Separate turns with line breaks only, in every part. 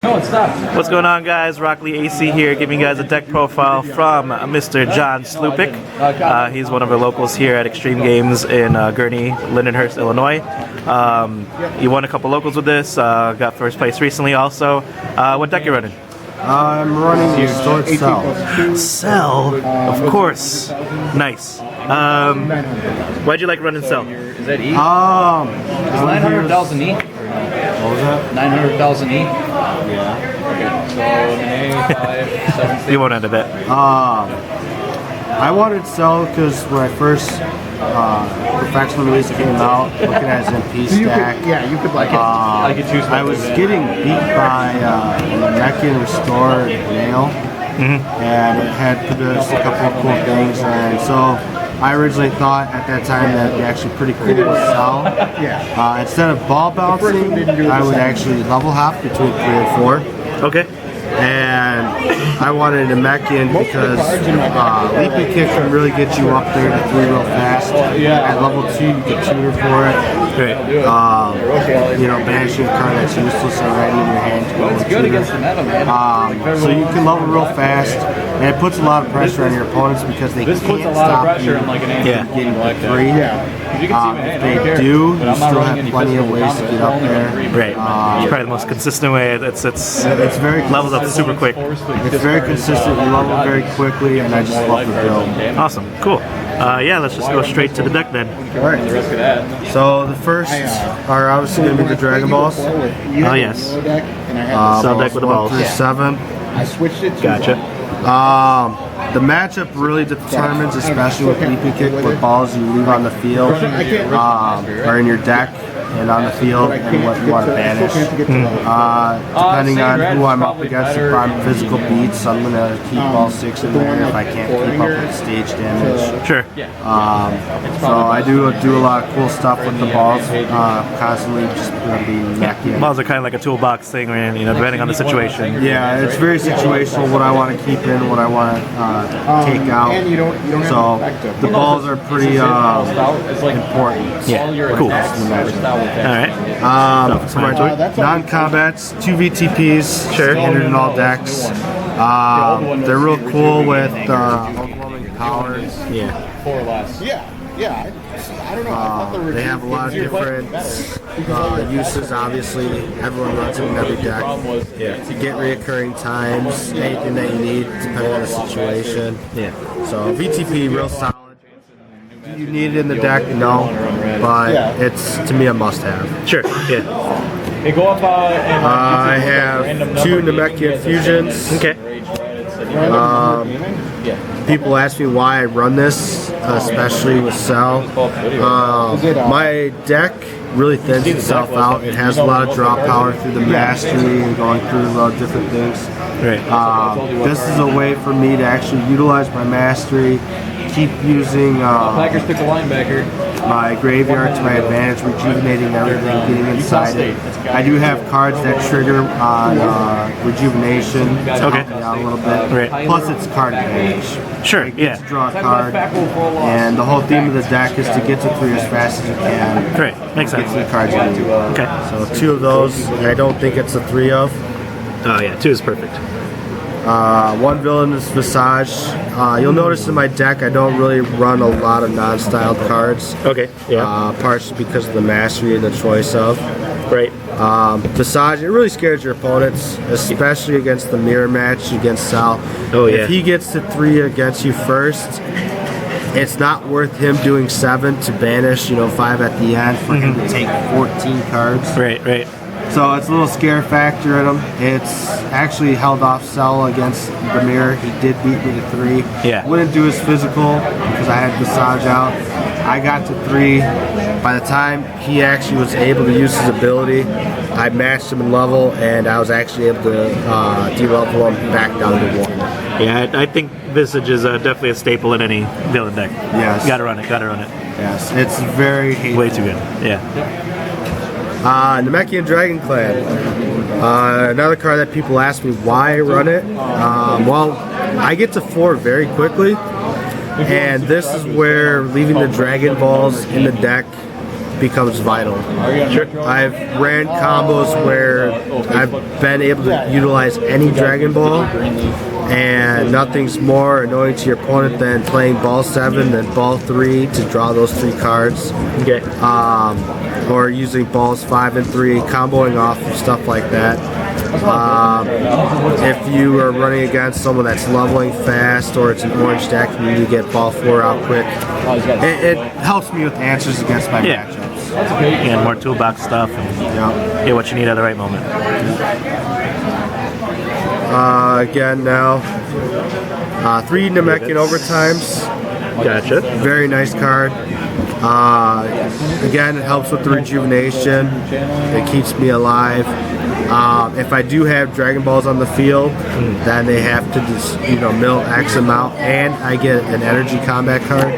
What's going on, guys? Rockley AC here, giving you guys a deck profile from Mr. John Slupik. He's one of our locals here at Extreme Games in Gurnee, Lindenhurst, Illinois. He won a couple locals with this, got first place recently also. What deck are you running?
I'm running Restored Cell.
Cell? Of course. Nice. Why'd you like running Cell?
Is that E?
Is
900,000 E?
What was that?
900,000 E?
Yeah.
Okay, so an A, 5, 7, 6.
You won't end of that.
I wanted Cell because when I first Perfection release came out, looking at his MP stack,
you could like it.
I was getting beat by Namekian Restored Nail, and it had produced a couple of cool things, and so I originally thought at that time that it'd be actually pretty cool to sell. Instead of ball bouncing, I would actually level hop between 3 and 4.
Okay.
And I wanted a Namekian because leaping kick can really get you up there to 3 real fast. At level 2, you get tutor for it.
Great.
You know, banishing a card that's useless already in your hand to go
It's good against the meta, man.
so you can level real fast, and it puts a lot of pressure on your opponents because they
This
can't
puts a lot of
stop
pressure
you
on like an
Yeah.
A.
getting to
like
3.
You can see me,
If
hey, I don't
they
care.
do,
But
you
I'm not
still
running
have
any
plenty of
physical
ways to
combos,
get
I'm
up
only
there.
running 3.
Right. It's probably the most consistent way. It's
It's very
levels up super quick.
It's very consistent. You level very quickly, and I just love the build.
Awesome. Cool. Yeah, let's just go straight to the deck then.
All right.
The risk of that.
So the first are obviously going to be the Dragon Balls.
Oh, yes. Cell deck with the
1
balls.
through 7.
I switched it to
Gotcha.
The matchup really determines, especially with leaping kick, what balls you leave on the field, or in your deck and on the field, and what you want to banish. Depending on who I'm up against, if I'm physical beats, I'm going to keep all 6 in there if I can't keep up with stage damage.
Sure.
So I do a lot of cool stuff with the balls, constantly just going to be necking.
Balls are kind of like a toolbox thing, where, you know, depending on the situation.
Yeah, it's very situational, what I want to keep in, what I want to take out. So the balls are pretty important.
Yeah, cool. Alright.
For my non-combats, 2 VTPs,
Sure.
standard in all decks. They're real cool with overwhelming power.
Yeah.
4 or less.
I don't know.
They have a lot of different uses. Obviously, everyone runs them in every deck. To get reoccurring times, anything that you need, depending on the situation.
Yeah.
So VTP, real solid. Do you need it in the deck? No, but it's to me a must-have.
Sure. Yeah.
They go up
I have 2 Namekian fusions.
Okay.
People ask me why I run this, especially with Cell. My deck really thins itself out. It has a lot of draw power through the mastery and going through a lot of different things.
Right.
This is a way for me to actually utilize my mastery, keep using
Packers pick a linebacker.
my graveyard to my advantage, rejuvenating everything, getting inside it. I do have cards that trigger on rejuvenation to help me out a little bit.
Right.
Plus it's card advantage.
Sure.
To
Yeah.
draw a card, and the whole theme of the deck is to get to 3 as fast as you can.
Great. Makes
Get to
sense.
the cards you need.
Okay.
So 2 of those, I don't think it's a 3 of.
Oh yeah, 2 is perfect.
1 Villainous Visage. You'll notice in my deck I don't really run a lot of non-styled cards.
Okay. Yeah.
Partially because of the mastery and the choice of.
Right.
Visage, it really scares your opponents, especially against the mirror match against Sal.
Oh, yeah.
If he gets to 3 against you first, it's not worth him doing 7 to banish, 5 at the end for him to take 14 cards.
Right. Right.
So it's a little scare factor in him. It's actually held off Cell against the mirror. He did beat me to 3.
Yeah.
Wouldn't do his physical because I had Visage out. I got to 3. By the time he actually was able to use his ability, I matched him in level, and I was actually able to de-level him back down to 1.
Yeah, I think Visage is definitely a staple in any villain deck.
Yes.
Gotta run it. Gotta run it.
Yes, it's very hateful.
Way too good. Yeah.
Namekian Dragon Clan. Another card that people ask me why I run it. Well, I get to 4 very quickly, and this is where leaving the Dragon Balls in the deck becomes vital.
Sure.
I've ran combos where I've been able to utilize any Dragon Ball, and nothing's more annoying to your opponent than playing ball 7 than ball 3 to draw those 3 cards.
Okay.
Or using balls 5 and 3, comboing off of stuff like that. If you are running against someone that's leveling fast, or it's an orange deck and you need to get ball 4 out quick, it helps me with answers against my
Yeah.
matchups.
And more toolbox stuff and get what you need at the right moment.
Again now, 3 Namekian overtimes.
Gotcha.
Very nice card. Again, it helps with the rejuvenation. It keeps me alive. If I do have Dragon Balls on the field, then they have to just, mill X amount, and I get an energy combat card.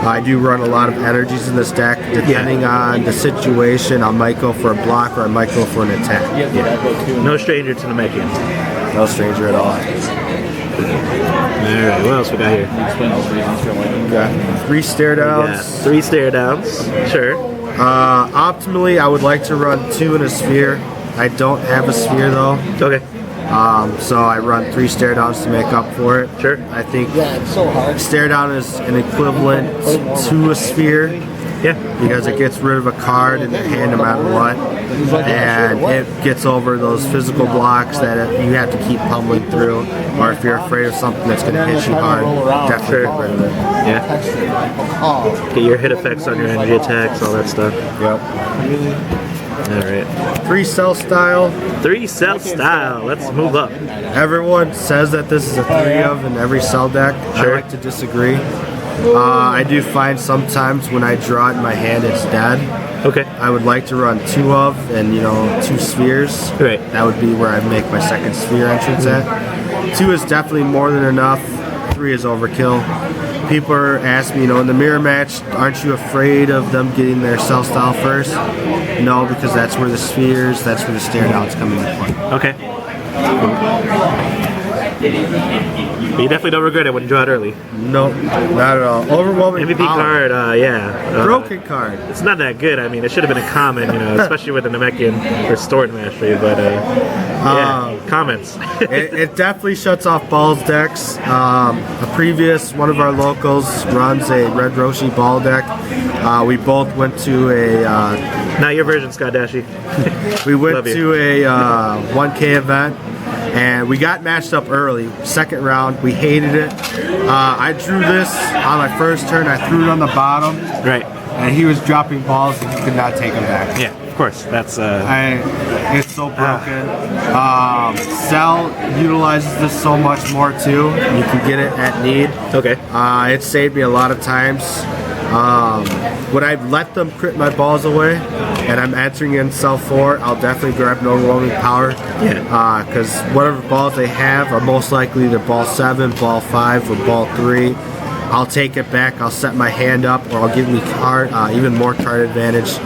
I do run a lot of energies in this deck. Depending on the situation, I might go for a block or I might go for an attack.
Yeah. No stranger to the Namekian.
No stranger at all.
Alright, what else we got here?
Okay. 3 stare downs.
Yeah, 3 stare downs. Sure.
Optimally, I would like to run 2 in a sphere. I don't have a sphere though.
Okay.
So I run 3 stare downs to make up for it.
Sure.
I think
Yeah, it's so hard.
stare down is an equivalent to a sphere,
Yeah.
because it gets rid of a card in the hand no matter what, and it gets over those physical blocks that you have to keep pummeling through, or if you're afraid of something that's going to hit you hard, definitely get rid of it.
Yeah. Get your hit effects on your energy attacks, all that stuff.
Yep.
Alright.
3 cell style.
3 cell style. Let's move up.
Everyone says that this is a 3 of in every cell deck.
Sure.
I like to disagree. I do find sometimes when I draw it in my hand it's dead.
Okay.
I would like to run 2 of and 2 spheres.
Right.
That would be where I make my second sphere entrance at. 2 is definitely more than enough. 3 is overkill. People are asking me, in the mirror match, aren't you afraid of them getting their cell style first? No, because that's where the spheres, that's where the stare downs come into play.
Okay. But you definitely don't regret it when you draw it early.
No, not at all. Overwhelming
MVP
power.
card, yeah.
Broken card.
It's not that good. I mean, it should have been a common, especially with the Namekian Restored Mastery, but yeah, comments.
it definitely shuts off balls decks. A previous one of our locals runs a Red Roshi ball deck. We both went to a
Not your version, Scott Dashy.
we went
Love you.
to a 1K event, and we got matched up early. Second round, we hated it. I drew this on my first turn. I threw it on the bottom,
Right.
and he was dropping balls, and he could not take them back.
Yeah, of course. That's
It's so broken. Cell utilizes this so much more too. You can get it at need.
okay.
It saved me a lot of times. When I let them crit my balls away and I'm entering in cell 4, I'll definitely grab an overwhelming power.
Yeah.
Because whatever balls they have are most likely either ball 7, ball 5, or ball 3. I'll take it back, I'll set my hand up, or I'll give me card, even more card advantage.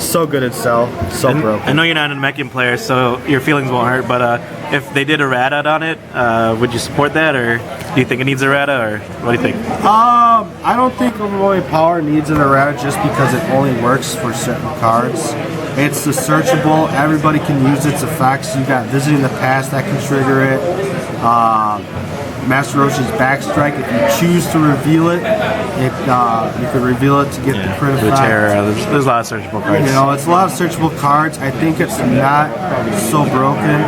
So good in cell, so broken.
I know you're not a Namekian player, so your feelings won't hurt, but if they did a errata on it, would you support that, or do you think it needs a errata, or what do you think?
I don't think Overwhelming Power needs an errata just because it only works for certain cards. It's the searchable, everybody can use its effects. You got Visiting the Past that can trigger it. Master Roshi's Backstrike, if you choose to reveal it, you could reveal it to get the crit
The
effect.
terror, there's a lot of searchable cards.
It's a lot of searchable cards. I think it's not so broken.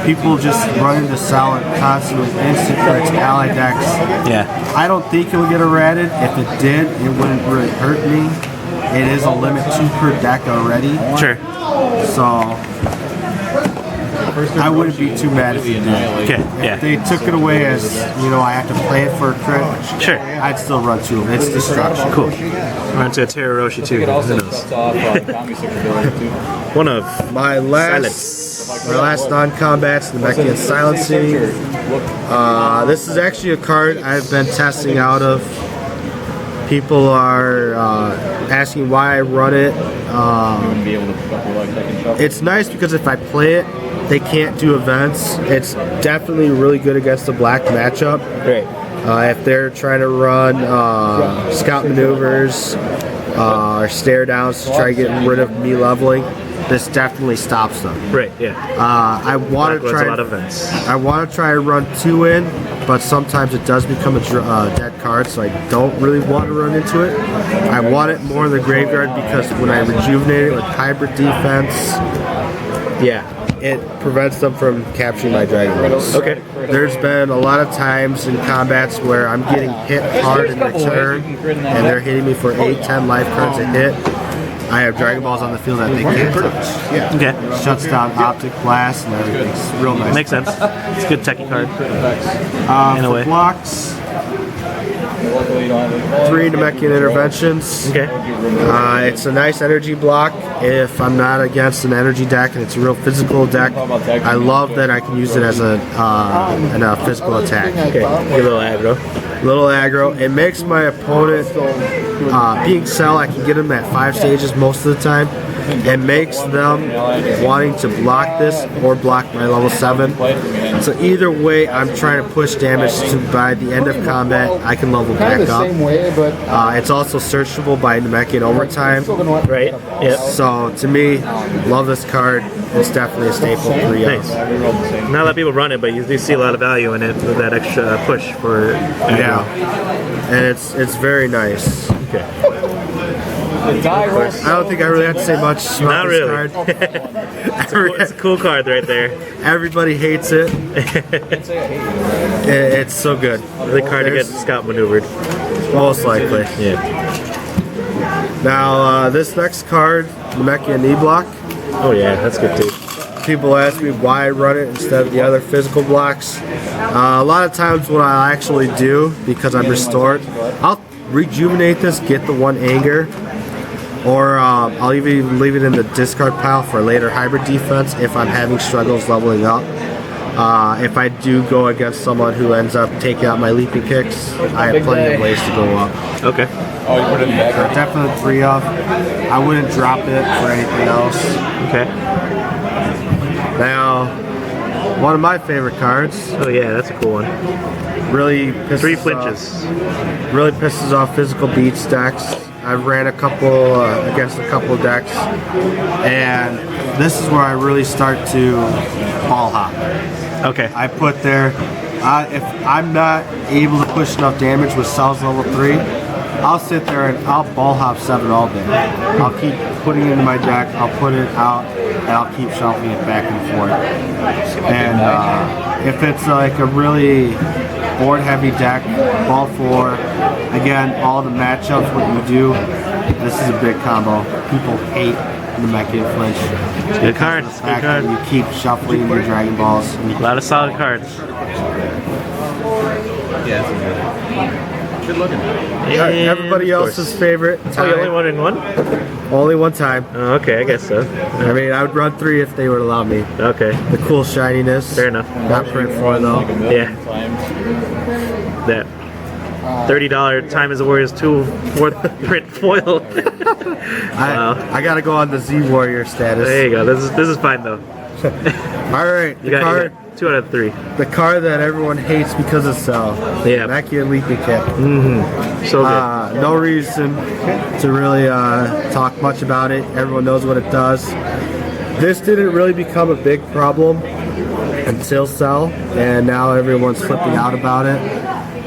People just run into Cell and constantly instant crits, ally decks.
Yeah.
I don't think it would get errated. If it did, it wouldn't really hurt me. It is a limit 2 per deck already,
Sure.
so I wouldn't be too mad if it did.
Okay. Yeah.
If they took it away as, I have to play it for a crit,
Sure.
I'd still run 2 of them. It's destruction.
Cool. We're on to a Terror Roshi too.
It also
Who knows?
shuts off Kami 6 ability too.
One of
My last non-combat's Namekian Silencing. This is actually a card I've been testing out of. People are asking why I run it.
Be able to pick up your leg deck and shuffle.
It's nice because if I play it, they can't do events. It's definitely really good against the black matchup.
Great.
If they're trying to run scout maneuvers, or stare downs to try to get rid of me leveling, this definitely stops them.
Right. Yeah.
I want to
Black runs
try.
a lot of vents.
I want to try and run 2 in, but sometimes it does become a dead card, so I don't really want to run into it. I want it more in the graveyard because when I rejuvenate it with hybrid defense, yeah, it prevents them from capturing my Dragon Balls.
Okay.
There's been a lot of times in combats where I'm getting hit hard in return, and they're hitting me for 8, 10 life cards a hit. I have Dragon Balls on the field that they can't touch.
Yeah.
Okay.
Shuts down Optic Blast and everything's real nice.
Makes sense. It's a good techie card. In a
For
way.
blocks, 3 Namekian interventions.
Okay.
It's a nice energy block if I'm not against an energy deck and it's a real physical deck. I love that I can use it as a physical attack.
Okay. Give a little aggro.
Little aggro. It makes my opponent, being Cell, I can get them at 5 stages most of the time. It makes them wanting to block this or block my level 7. So either way, I'm trying to push damage to by the end of combat, I can level
Kind
back
of the
up.
same way, but
It's also searchable by Namekian overtime.
Right. Yep.
So to me, love this card. It's definitely a staple 3
Nice. Not a lot of people run it, but you do see a lot of value in it with that extra push for.
Yeah. And it's very nice.
Okay.
I don't think I really have to say much about
Not
this
really.
card.
It's a cool card right there.
Everybody hates it. It's so good.
The card to get scout maneuvered.
Most likely.
Yeah.
Now, this next card, Namekian knee block.
Oh yeah, that's good too.
People ask me why I run it instead of the other physical blocks. A lot of times what I actually do, because I'm restored, I'll rejuvenate this, get the 1 anger, or I'll even leave it in the discard pile for later hybrid defense if I'm having struggles leveling up. If I do go against someone who ends up taking out my leaping kicks, I have plenty of ways to go up.
Okay.
Oh, you put it in the
So
back?
definitely 3 of. I wouldn't drop it for anything else.
Okay.
Now, one of my favorite cards,
Oh yeah, that's a cool one.
really pisses
3
off-
flinches.
really pisses off physical beats decks. I've ran a couple against a couple of decks, and this is where I really start to ball hop.
Okay.
I put there, if I'm not able to push enough damage with Cells level 3, I'll sit there and I'll ball hop 7 all day. I'll keep putting it into my deck, I'll put it out, and I'll keep shuffling it back and forth. And if it's like a really board heavy deck, ball 4, again, all the matchups, what you do, this is a big combo. People hate the Namekian flinch.
It's a good card. It's a good
Fact that
card.
you keep shuffling your Dragon Balls.
A lot of solid cards.
Yeah, it's good looking.
Everybody
Of course.
else's favorite
Oh,
time.
you only wanted one?
Only one time.
Oh, okay, I guess so.
I mean, I would run 3 if they would allow me.
Okay.
The cool shininess.
Fair enough.
Not print 4 though.
Yeah. That $30 Time is a Warriors 2 4th print foil.
I gotta go on the Z Warrior status.
There you go. This is fine though.
All right,
You
the
got,
card,
you got 2 out of 3.
the card that everyone hates because of Cell.
Yeah.
Namekian Leaping Kick.
So good.
No reason to really talk much about it. Everyone knows what it does. This didn't really become a big problem until Cell, and now everyone's flipping out about it.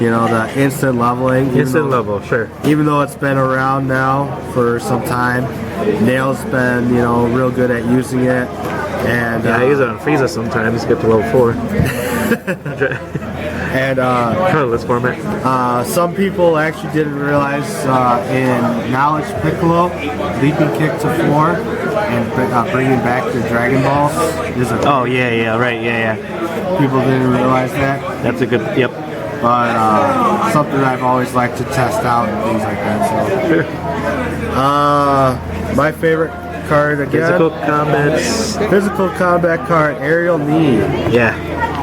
You know, the instant leveling.
Instant level, sure.
Even though it's been around now for some time, Nail's been, you know, real good at using it. And
Yeah, I use it on Frieza sometimes. Get to level 4.
and
Colorless format.
some people actually didn't realize in Knowledge Piccolo, leaping kick to 4 and bringing back your Dragon Balls is a
Oh yeah, right, yeah.
people didn't realize that.
That's a good. Yep.
But something I've always liked to test out and things like that. So, my favorite card again.
Physical comments.
Physical combat card, Aerial Knee.
Yeah,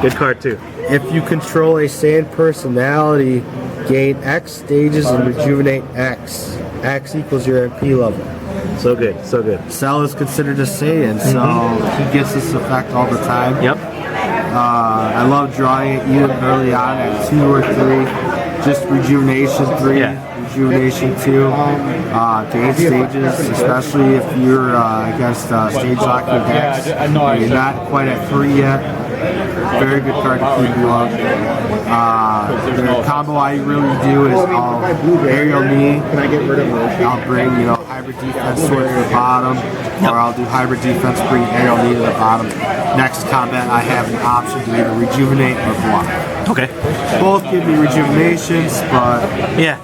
good card too.
If you control a Saiyan personality, gain X stages and rejuvenate X. X equals your MP level.
So good, so good.
Cell is considered a Saiyan, so he gets this effect all the time.
Yep.
I love drawing it even early on at 2 or 3. just Rejuvenation 3,
Yeah.
Rejuvenation 2, gain stages, especially if you're against stage locking decks. You're not quite at 3 yet. Very good card to keep you up. The combo I really do is I'll aerial knee.
Can I get rid of motion?
I'll bring, hybrid defense towards the bottom, or I'll do hybrid defense, bring aerial knee to the bottom. Next combat, I have an option to either rejuvenate or block.
Okay.
Both give me rejuvenations, but
Yeah.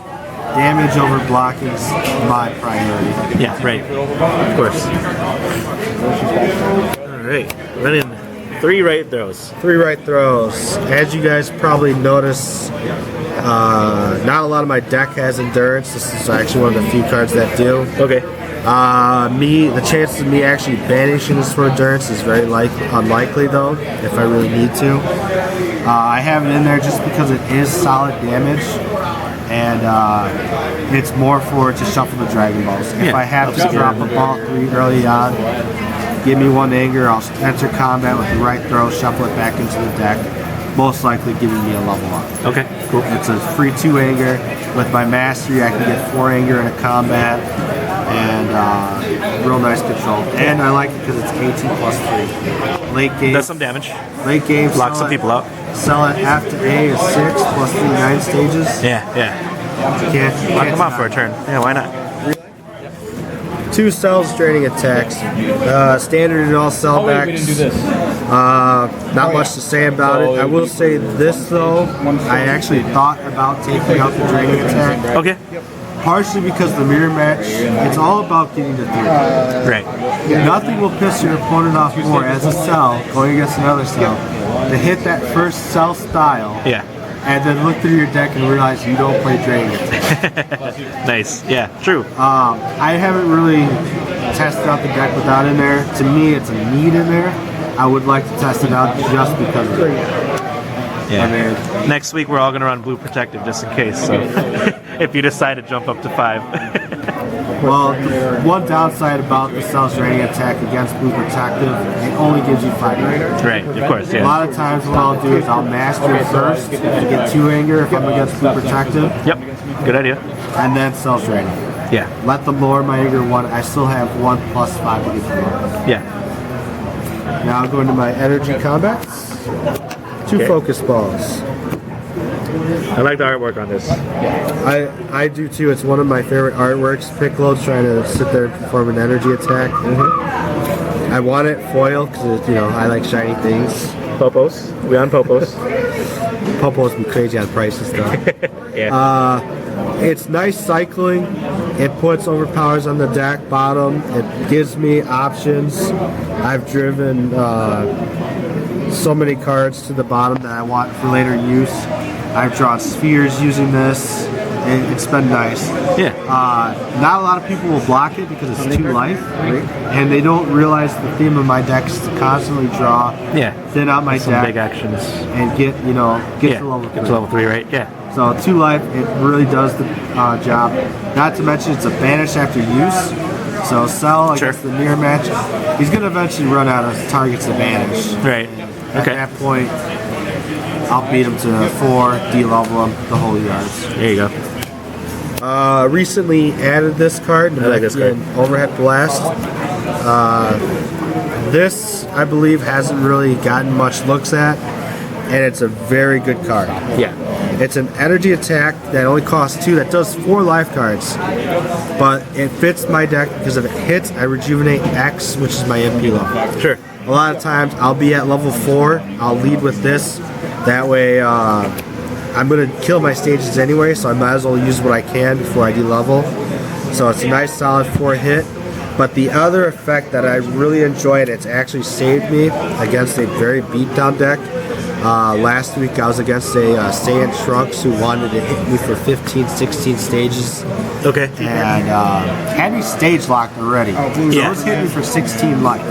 damage over blocking is my priority.
Yeah. Right. Of course. All right. Running 3 right throws.
3 right throws. As you guys probably notice, not a lot of my deck has endurance. This is actually one of the few cards that do.
Okay.
The chances of me actually banishing this for endurance is very unlikely though, if I really need to. I have it in there just because it is solid damage, and it's more for to shuffle the Dragon Balls. If
Yeah,
I have to drop a ball 3 early on, give me 1 anger, I'll enter combat with the right throw, shuffle it back into the deck, most likely giving me a level up.
Okay. Cool.
It's a free 2 anger. With my mastery, I can get 4 anger in a combat, and real nice control. And I like it because it's 18 plus 3. Late game.
Does some damage.
Late game.
Lock some people out.
Sell it after A is 6 plus 3 9 stages.
Yeah. Yeah.
Can't
Lock them out for a turn. Yeah. Why not?
2 cells draining attacks. Standard in all cell backs. Not much to say about it. I will say this though, I actually thought about taking out the draining attack.
Okay.
Partially because the mirror match, it's all about getting to 3.
Right.
Nothing will piss your opponent off more as a cell, going against another cell, to hit that first cell style.
Yeah.
And then look through your deck and realize you don't play draining attack.
Nice. Yeah. True.
I haven't really tested out the deck without in there. To me, it's a need in there. I would like to test it out just because of it.
Yeah.
I mean,
Next week we're all gonna run blue protective just in case. So if you decide to jump up to 5.
well, the one downside about the cell's draining attack against blue protective, it only gives you 5 anger.
Right. Of course.
A
Yeah.
lot of times what I'll do is I'll master it first to get 2 anger if I'm against blue protective,
Yep. Good idea.
and then cell's draining.
Yeah.
Let them lower my anger 1. I still have 1 plus 5 to get through.
Yeah.
Now I'll go into my energy combats. 2
Okay.
focus balls.
I like the artwork on this.
I do too. It's one of my favorite artworks. Piccolo's trying to sit there and perform an energy attack. I want it foil because I like shiny things.
Popos. We on Popos.
Popos be crazy on prices though.
Yeah.
It's nice cycling. It puts overpowers on the deck bottom. It gives me options. I've driven so many cards to the bottom that I want for later use. I've drawn spheres using this. It's been nice.
Yeah.
Not a lot of people will block it because it's 2 life, and they don't realize the theme of my deck is to constantly draw,
Yeah.
thin out my
Some
deck,
big actions.
and get
Yeah.
to level 3.
Get to level 3, right? Yeah.
So 2 life, it really does the job. Not to mention it's a banish after use. So Cell against the mirror match, he's going to eventually run out of targets to banish.
Right.
At
Okay.
that point, I'll beat him to 4, de-level him the whole yards.
There you go.
Recently added this card,
I like this card.
Overhead Blast. This, I believe, hasn't really gotten much looks at, and it's a very good card.
Yeah.
It's an energy attack that only costs 2, that does 4 life cards, but it fits my deck because if it hits, I rejuvenate X, which is my MP level.
Sure.
A lot of times I'll be at level 4, I'll lead with this, that way I'm going to kill my stages anyway, so I might as well use what I can before I de-level. So it's a nice solid 4 hit. But the other effect that I really enjoyed, it's actually saved me against a very beat-down deck. Last week I was against a Saiyan Trunks who wanted to hit me for 15, 16 stages.
Okay.
And had me stage locked already. So
Yeah.
it was hitting me for 16 life.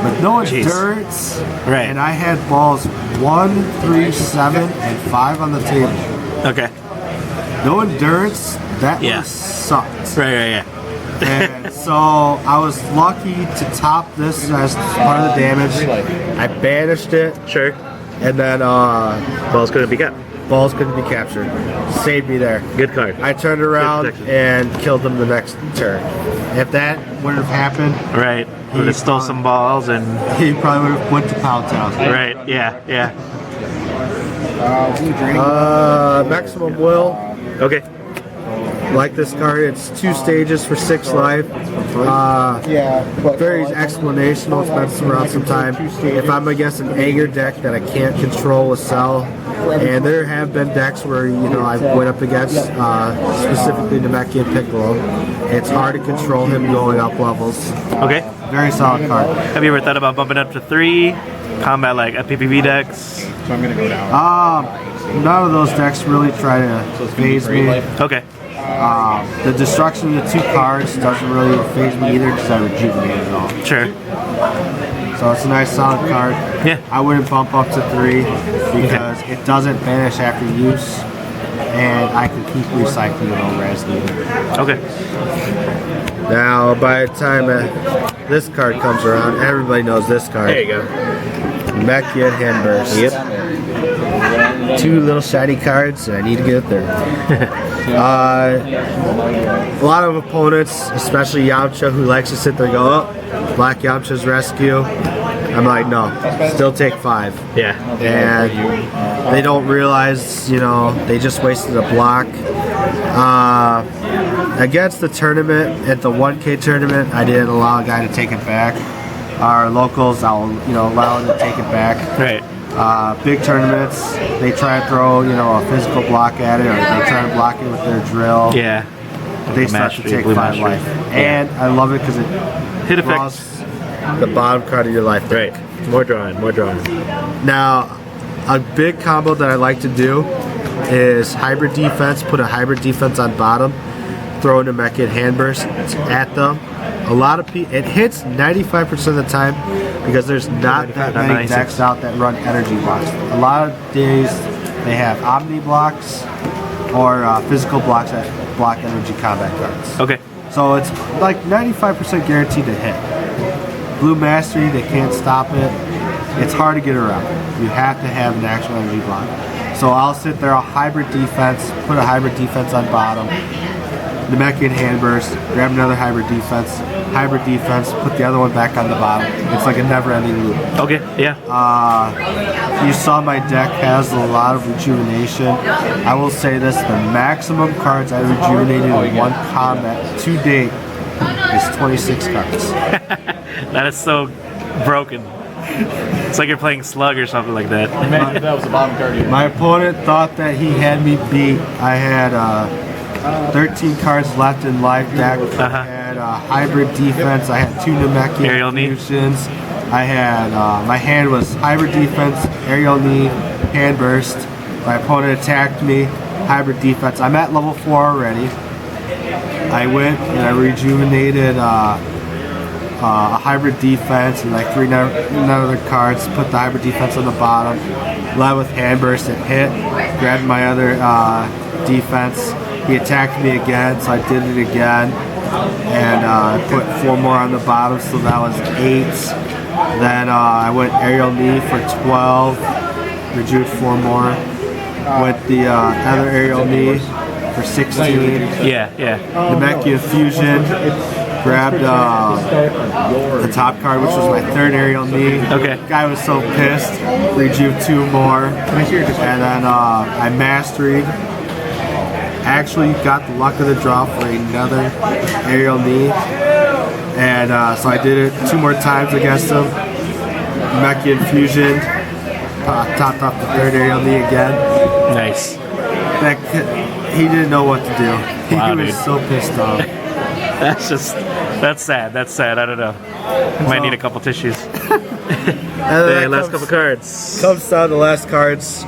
But no endurance.
Right.
And I had balls 1, 3, 7, and 5 on the table.
Okay.
No endurance, that
Yeah.
sucked.
Right. Yeah.
And so I was lucky to top this as part of the damage. I banished it,
Sure.
and then
Balls couldn't be got.
balls couldn't be captured. Saved me there.
Good card.
I turned around
protection.
and killed him the next turn. If that would have happened,
Right. Would have stole some balls and.
he probably would have went to Pound Town.
Right. Yeah. Yeah.
Maximum Will.
Okay.
Like this card, it's 2 stages for 6 life.
Yeah, but
Very explanational. It's been around some time. If I'm against an anger deck that I can't control with Cell, and there have been decks where I went up against specifically Namekian Piccolo. It's hard to control him going up levels.
Okay.
Very solid card.
Have you ever thought about bumping up to 3? Combat like a PPV decks?
So I'm gonna go down.
None of those decks really try to phase me.
Okay.
The destruction of the 2 cards doesn't really phase me either because I rejuvenate it all.
Sure.
So it's a nice solid card.
Yeah.
I wouldn't bump up to 3 because it doesn't vanish after use, and I can keep recycling it over as needed.
Okay.
Now, by the time this card comes around, everybody knows this card.
There you go.
Namekian Handburst.
Yep.
2 little shiny cards, and I need to get a third. A lot of opponents, especially Yamcha, who likes to sit there and go, oh, Black Yamcha's rescue. I'm like, no, still take 5.
Yeah.
And they don't realize, they just wasted a block. Against the tournament, at the 1K tournament, I didn't allow a guy to take it back. Our locals, I'll allow them to take it back.
Right.
Big tournaments, they try to throw a physical block at it, or they try to block it with their drill.
Yeah.
They start to take 5 life, and I love it because it
Hit
draws
effects.
the bottom card of your life.
Right. More drawing. More drawing.
Now, a big combo that I like to do is hybrid defense. Put a hybrid defense on bottom, throw a Namekian Handburst at them. A lot of people, it hits 95% of the time because there's not that many
96.
decks out that run energy blocks. A lot of days they have Omni blocks or physical blocks that block energy combat cards.
Okay.
So it's like 95% guaranteed to hit. Blue Mastery, they can't stop it. It's hard to get around. You have to have an actual energy block. So I'll sit there, I'll hybrid defense, put a hybrid defense on bottom, Namekian Handburst, grab another hybrid defense, put the other one back on the bottom. It's like a never-ending loop.
Okay. Yeah.
You saw my deck has a lot of rejuvenation. I will say this, the maximum cards I rejuvenated in one combat to date is 26 cards.
That is so broken. It's like you're playing Slug or something like that.
That was the bottom card here.
My opponent thought that he had me beat. I had 13 cards left in life deck. I had hybrid defense. I had 2 Namekian
Aerial knee.
fusions. I had my hand was hybrid defense, aerial knee, hand burst. My opponent attacked me, hybrid defense. I'm at level 4 already. I went and I rejuvenated a hybrid defense and like 3 other cards. Put the hybrid defense on the bottom. Led with hand burst and hit. Grabbed my other defense. He attacked me again, so I did it again, and I put 4 more on the bottom, so that was 8. Then I went aerial knee for 12, rejued 4 more. Went the other aerial knee for 16.
Yeah. Yeah.
Namekian fusion, grabbed the top card, which was my 3rd aerial knee.
Okay.
Guy was so pissed, rejued 2 more, and then I mastered. Actually got the luck of the draw for another aerial knee, and so I did it 2 more times against him. Namekian fusion, topped off the 3rd aerial knee again.
Nice.
He didn't know what to do.
Wow,
He was
dude.
so pissed off.
That's sad. That's sad. I don't know. Might need a couple tissues.
And then
Okay, last couple cards.
comes down to the last cards.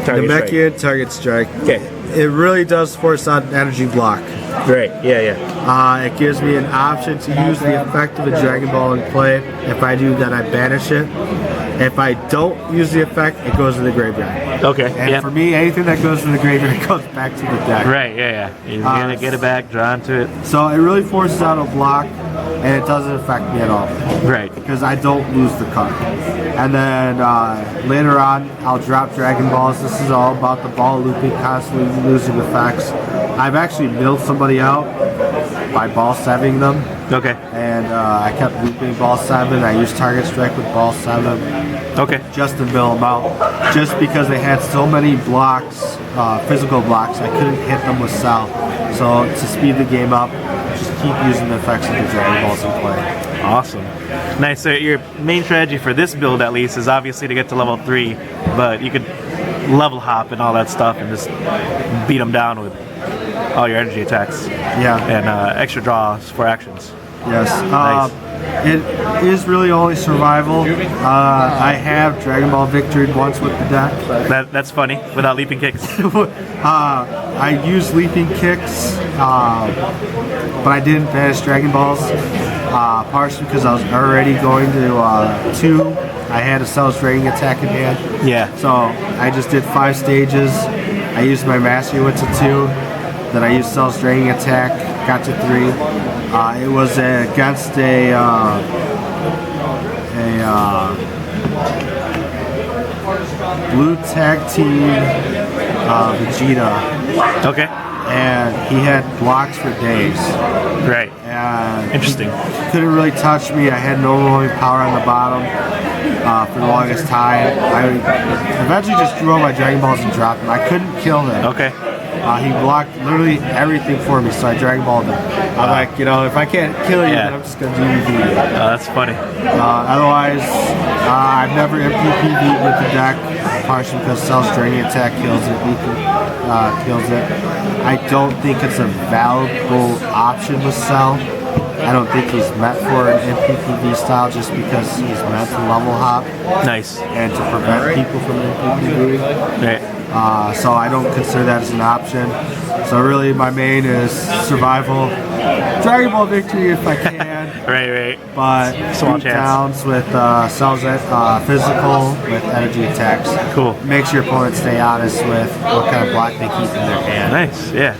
Target strike.
Namekian target strike.
Okay.
It really does force out an energy block.
Great. Yeah. Yeah.
It gives me an option to use the effect of a Dragon Ball in play. If I do, then I banish it. If I don't use the effect, it goes to the graveyard.
Okay.
And
Yeah.
for me, anything that goes to the graveyard goes back to the deck.
Right. Yeah. Yeah. You're gonna get it back, drawn to it.
So it really forces out a block, and it doesn't affect me at all
Right.
because I don't lose the card. And then later on, I'll drop Dragon Balls. This is all about the ball looping, constantly losing effects. I've actually milled somebody out by ball 7ing them.
Okay.
And I kept looping ball 7. I used target strike with ball 7.
Okay.
Just to mill them out. Just because they had so many blocks, physical blocks, I couldn't hit them with cell. So to speed the game up, just keep using the effects of the Dragon Balls in play.
Awesome. Nice. So your main strategy for this build, at least, is obviously to get to level 3, but you could level hop and all that stuff and just beat them down with all your energy attacks.
Yeah.
And extra draws for actions.
Yes.
Nice.
It is really only survival. I have Dragon Ball Victory once with the deck.
That's funny, without leaping kicks.
I used leaping kicks, but I didn't banish Dragon Balls, partially because I was already going to 2. I had a Cell's Dragon attack in hand.
Yeah.
So I just did 5 stages. I used my Mastery Wit to 2. Then I used Cell's Dragon attack, got to 3. It was against a blue tag team Vegeta.
Okay.
And he had blocks for days.
Right.
And
Interesting.
Couldn't really touch me. I had no rolling power on the bottom for the longest time. I eventually just drew all my Dragon Balls and dropped them. I couldn't kill him.
Okay.
He blocked literally everything for me, so I Dragon Balled him. I'm like, if I can't kill you,
Yeah.
then I'm just gonna DBZ you.
That's funny.
Otherwise, I've never MPPV'd with the deck, partially because Cell's Draining Attack kills it, kills it. I don't think it's a valuable option with Cell. I don't think he's meant for an MPPV style just because he's meant to level hop
Nice.
and to prevent people from MPPV.
Right.
So I don't consider that as an option. So really my main is survival, Dragon Ball Victory if I can.
Right.
But
Small
beat
chance.
downs with Cell's physical with energy attacks.
Cool.
Makes your opponent stay honest with what kind of block they keep in their hand.
Nice. Yeah.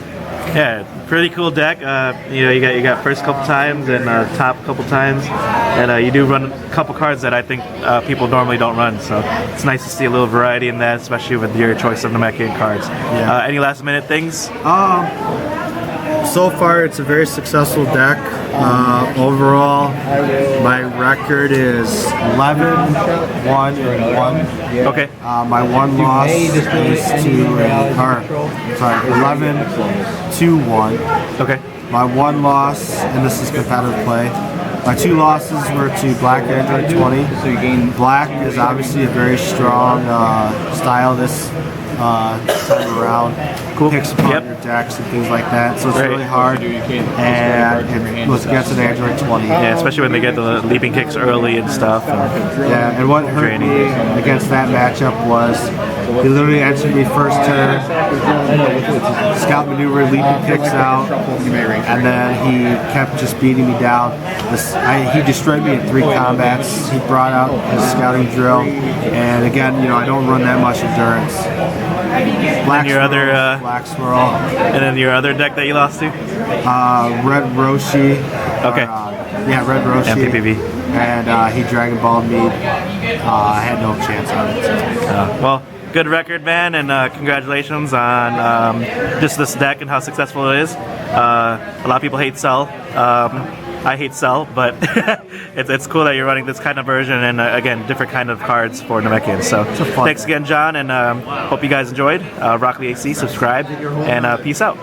Pretty cool deck. You got first couple times and top couple times, and you do run a couple cards that I think people normally don't run. So it's nice to see a little variety in that, especially with your choice of Namekian cards.
Yeah.
Any last minute things?
So far, it's a very successful deck. Overall, my record is 11-1-1.
Okay.
My one loss is to 11-2-1.
Okay.
My one loss, and this is competitive play. My 2 losses were to Black Android 20. Black is obviously a very strong style this time around.
Cool.
Picks apart your decks and things like that, so it's really hard. And it was against an Android 20.
Yeah, especially when they get the leaping kicks early and stuff.
Yeah, and what hurt me against that matchup was he literally entered me first turn, scout maneuver, leaping kicks out, and then he kept just beating me down. He destroyed me in 3 combats. He brought out his scouting drill, and again, I don't run that much endurance. Black Swirl,
and then your other deck that you lost to?
Red Roshi.
Okay.
Red Roshi.
MPPV.
And he Dragon Balled me. I had no chance on it.
Well, good record, man, and congratulations on just this deck and how successful it is. A lot of people hate Cell. I hate Cell, but it's cool that you're running this kind of version and again, different kind of cards for Namekian. So thanks again, John, and hope you guys enjoyed. Rock Lee AC, subscribe, and peace out.